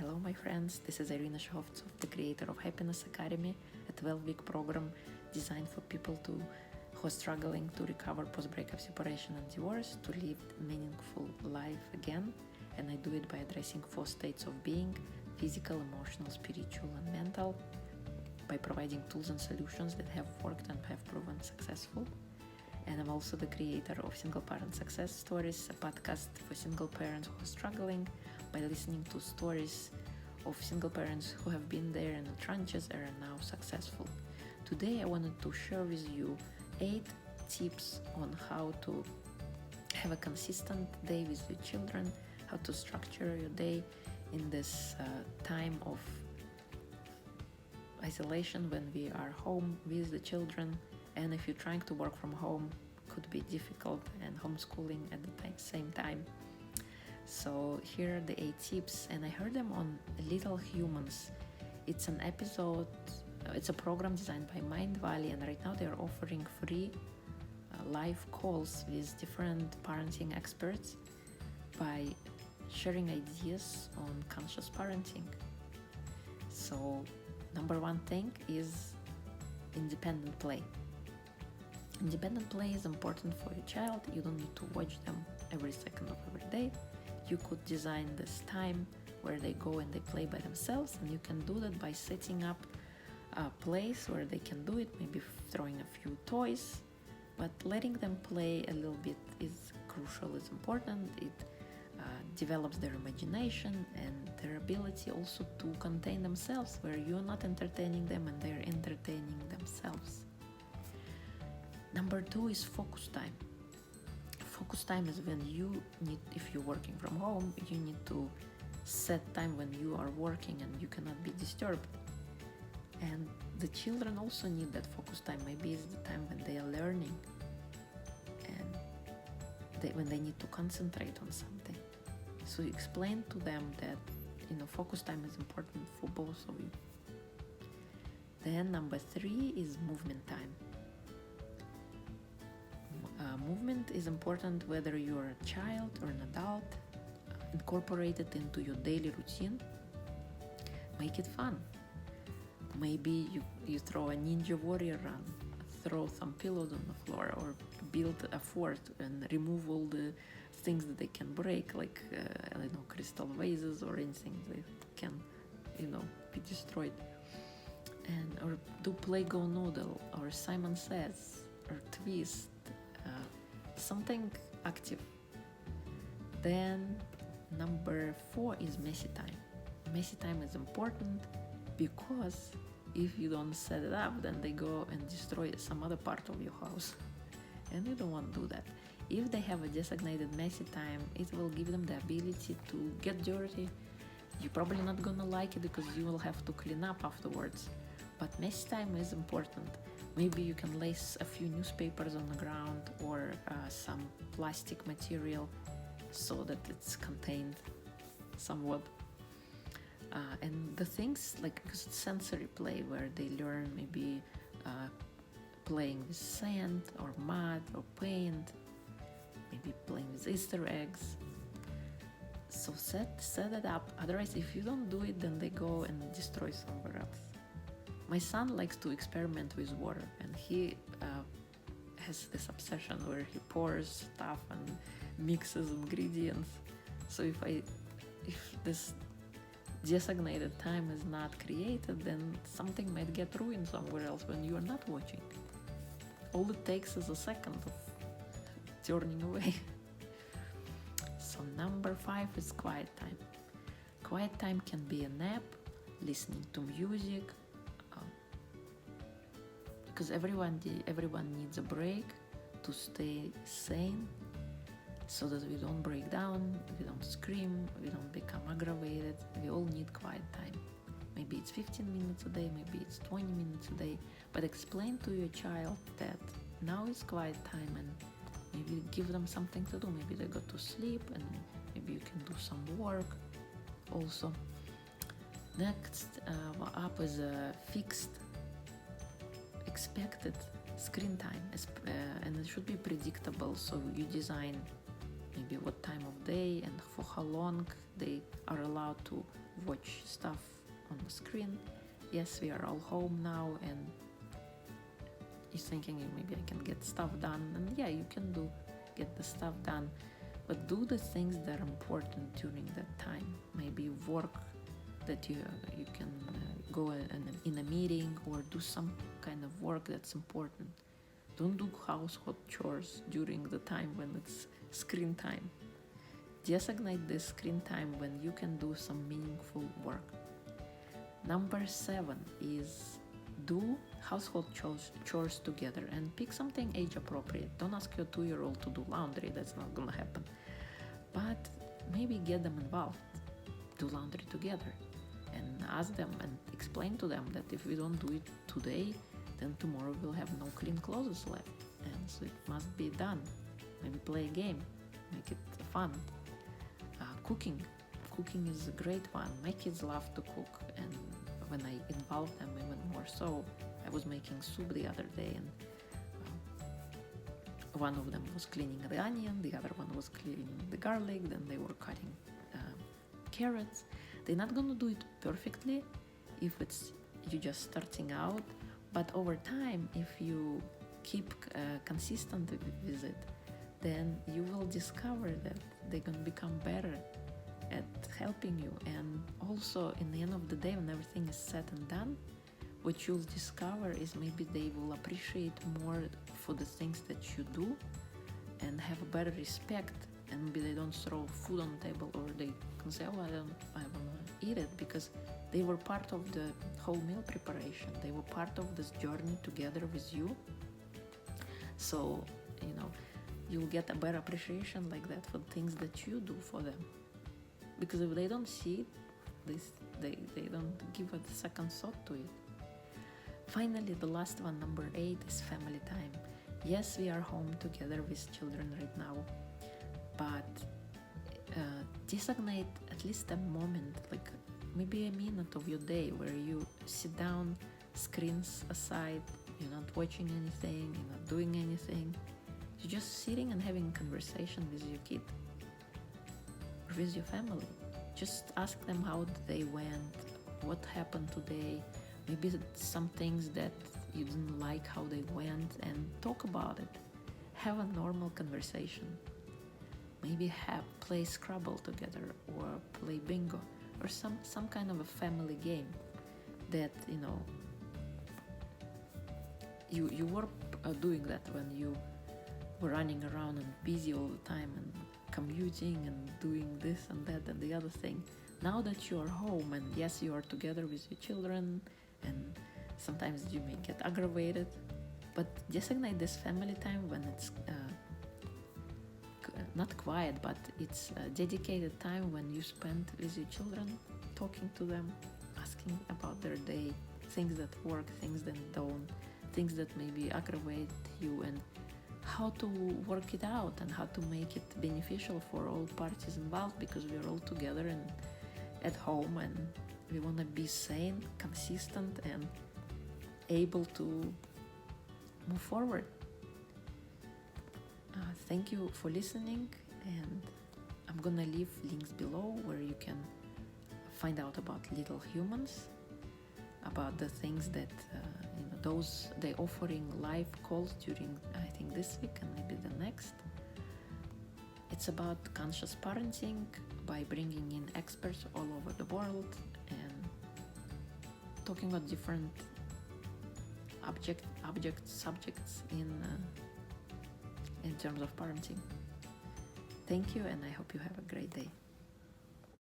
Hello my friends, this is Irina Shovtsov, the creator of Happiness Academy, a 12-week program designed for people who are struggling to recover post-breakup separation and divorce, to live a meaningful life again. And I do it by addressing 4 states of being: physical, emotional, spiritual and mental, by providing tools and solutions that have worked and have proven successful. And I'm also the creator of Single Parent Success Stories, a podcast for single parents who are struggling, by listening to stories of single parents who have been there in the trenches and are now successful. Today I wanted to share with you 8 tips on how to have a consistent day with your children, how to structure your day in this time of isolation when we are home with the children. And if you're trying to work from home, could be difficult, and homeschooling at the same time. So here are the 8 tips, and I heard them on Little Humans. It's an episode, it's a program designed by Mindvalley, and right now they're offering free live calls with different parenting experts by sharing ideas on conscious parenting. So number 1 thing is independent play. Independent play is important for your child. You don't need to watch them every second of every day. You could design this time where they go and they play by themselves, and you can do that by setting up a place where they can do it, maybe throwing a few toys, but letting them play a little bit is crucial, is important. It develops their imagination and their ability also to contain themselves, where you're not entertaining them and they're entertaining themselves. Number 2 is focus time. Focus time is when you need, if you're working from home, you need to set time when you are working and you cannot be disturbed. And the children also need that focus time. Maybe it's the time when they are learning and when they need to concentrate on something. So you explain to them that, focus time is important for both of you. Then number 3 is movement time. Movement is important whether you're a child or an adult. Incorporate it into your daily routine. Make it fun. Maybe you throw a ninja warrior run, throw some pillows on the floor, or build a fort and remove all the things that they can break, like crystal vases or anything that can be destroyed. Or do play go noodle, or Simon Says, or twist, something active. Then number 4 is messy time. Messy time is important because if you don't set it up, then they go and destroy some other part of your house, and you don't want to do that. If they have a designated messy time, it will give them the ability to get dirty. You're probably not gonna like it because you will have to clean up afterwards, but messy time is important. Maybe you can lace a few newspapers on the ground, or some plastic material so that it's contained somewhat. And the things, because it's sensory play where they learn maybe playing with sand or mud or paint, maybe playing with Easter eggs. So set it up. Otherwise, if you don't do it, then they go and destroy somewhere else. My son likes to experiment with water, and he has this obsession where he pours stuff and mixes ingredients. So if this designated time is not created, then something might get ruined somewhere else when you are not watching. All it takes is a second of turning away. So number 5 is quiet time. Quiet time can be a nap, listening to music, because everyone needs a break to stay sane, so that we don't break down, we don't scream, we don't become aggravated. We all need quiet time. Maybe it's 15 minutes a day, maybe it's 20 minutes a day, but explain to your child that now is quiet time, and maybe give them something to do. Maybe they go to sleep, and maybe you can do some work also. Next up is a fixed expected screen time, and it should be predictable. So you design maybe what time of day and for how long they are allowed to watch stuff on the screen. Yes, we are all home now, and you're thinking maybe I can get stuff done, and yeah, you can get the stuff done, but do the things that are important during that time. Maybe work that you can go in a meeting, or do some kind of work that's important. Don't do household chores during the time when it's screen time. Designate the screen time when you can do some meaningful work. Number 7 is do household chores together, and pick something age appropriate. Don't ask your 2-year-old to do laundry, that's not gonna happen. But maybe get them involved, do laundry together, and ask them and explain to them that if we don't do it today, then tomorrow we'll have no clean clothes left, and so it must be done. Maybe play a game, make it fun. Cooking is a great one. My kids love to cook, and when I involve them even more so, I was making soup the other day, and one of them was cleaning the onion, the other one was cleaning the garlic, then they were cutting carrots. They're not gonna do it perfectly if it's you just starting out, but over time, if you keep consistent with it, then you will discover that they're gonna become better at helping you. And also, in the end of the day, when everything is said and done, what you'll discover is maybe they will appreciate more for the things that you do and have a better respect, and maybe they don't throw food on the table, or they can say, oh, I want to eat it, because they were part of the whole meal preparation. They were part of this journey together with you. So, you'll get a better appreciation like that for things that you do for them. Because if they don't see it, they don't give a second thought to it. Finally, the last one, number 8, is family time. Yes, we are home together with children right now, but designate at least a moment, like maybe a minute of your day, where you sit down, screens aside, you're not watching anything, you're not doing anything. You're just sitting and having a conversation with your kid or with your family. Just ask them how the day went, what happened today, maybe some things that you didn't like how they went, and talk about it. Have a normal conversation. Maybe play Scrabble together, or play bingo, or some kind of a family game that you were doing that when you were running around and busy all the time and commuting and doing this and that and the other thing. Now that you are home, and yes, you are together with your children, and sometimes you may get aggravated, but designate this family time when it's not quiet, but it's a dedicated time when you spend with your children, talking to them, asking about their day, things that work, things that don't, things that maybe aggravate you, and how to work it out and how to make it beneficial for all parties involved, because we are all together and at home, and we want to be sane, consistent, and able to move forward. Thank you for listening, and I'm gonna leave links below where you can find out about Little Humans, about the things that they're offering live calls during, I think, this week and maybe the next. It's about conscious parenting by bringing in experts all over the world and talking about different subjects in terms of parenting. Thank you, and I hope you have a great day.